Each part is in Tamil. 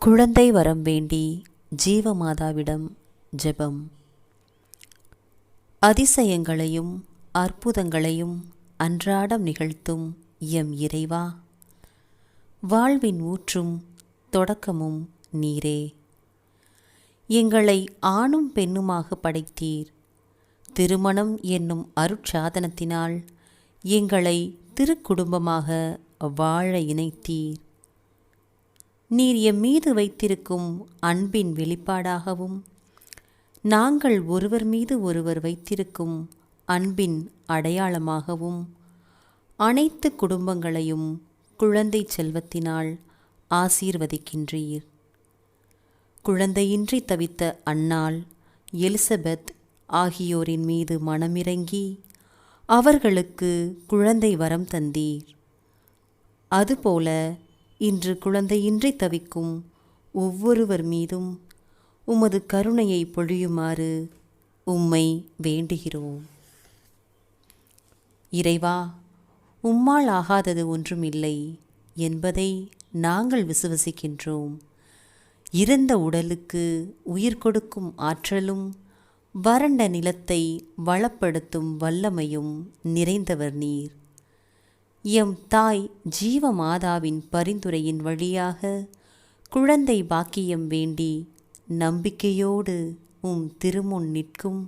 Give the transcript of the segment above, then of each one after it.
குழந்தை வரம் வேண்டி ஜீவமாதாவிடம் ஜெபம். அதிசயங்களையும் அற்புதங்களையும் அன்றாடம் நிகழ்த்தும் எம் இறைவா, வாழ்வின் ஊற்றும் தொடக்கமும் நீரே. எங்களை ஆணும் பெண்ணுமாக படைத்தீர். திருமணம் என்னும் அருட்சாதனத்தினால் எங்களை திருக்குடும்பமாக வாழ இணைத்தீர். நீர் எம் மீது வைத்திருக்கும் அன்பின் வெளிப்பாடாகவும் நாங்கள் ஒருவர் மீது ஒருவர் வைத்திருக்கும் அன்பின் அடையாளமாகவும் அனைத்து குடும்பங்களையும் குழந்தை செல்வத்தினால் ஆசீர்வதிக்கின்றீர். குழந்தையின்றி தவித்த அன்னாள், எலிசபெத் ஆகியோரின் மீது மனமிரங்கி அவர்களுக்கு குழந்தை வரம் தந்தீர். அதுபோல இன்று குழந்தையின்றி தவிக்கும் ஒவ்வொருவர் மீதும் உமது கருணையை பொழியுமாறு உம்மை வேண்டுகிறோம். இறைவா, உம்மால் ஆகாதது ஒன்றுமில்லை என்பதை நாங்கள் விசுவசிக்கின்றோம். இறந்த உடலுக்கு உயிர் கொடுக்கும் ஆற்றலும் வறண்ட நிலத்தை வளப்படுத்தும் வல்லமையும் நிறைந்தவர் நீர். எம் தாய் ஜீவமாதாவின் பரிந்துரையின் வழியாக குழந்தை பாக்கியம் வேண்டி நம்பிக்கையோடு உம் திருமுன் நிற்கும்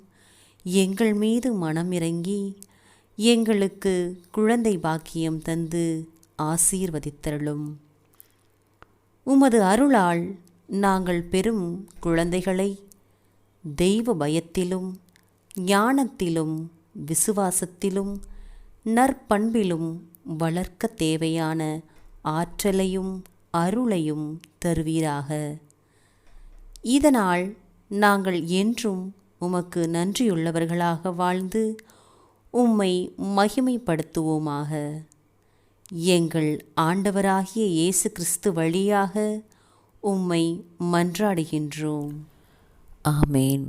எங்கள் மீது மனமிரங்கி எங்களுக்கு குழந்தை பாக்கியம் தந்து ஆசீர்வதித்தருளும். உமது அருளால் நாங்கள் பெறும் குழந்தைகளை தெய்வ பயத்திலும் ஞானத்திலும் விசுவாசத்திலும் நற்பண்பிலும் வளர்க்க தேவையான ஆற்றலையும் அருளையும் தருவீராக. இதனால் நாங்கள் என்றும் உமக்கு நன்றியுள்ளவர்களாக வாழ்ந்து உம்மை மகிமைப்படுத்துவோமாக. எங்கள் ஆண்டவராகிய இயேசு கிறிஸ்து வழியாக உம்மை மன்றாடுகின்றோம். ஆமேன்.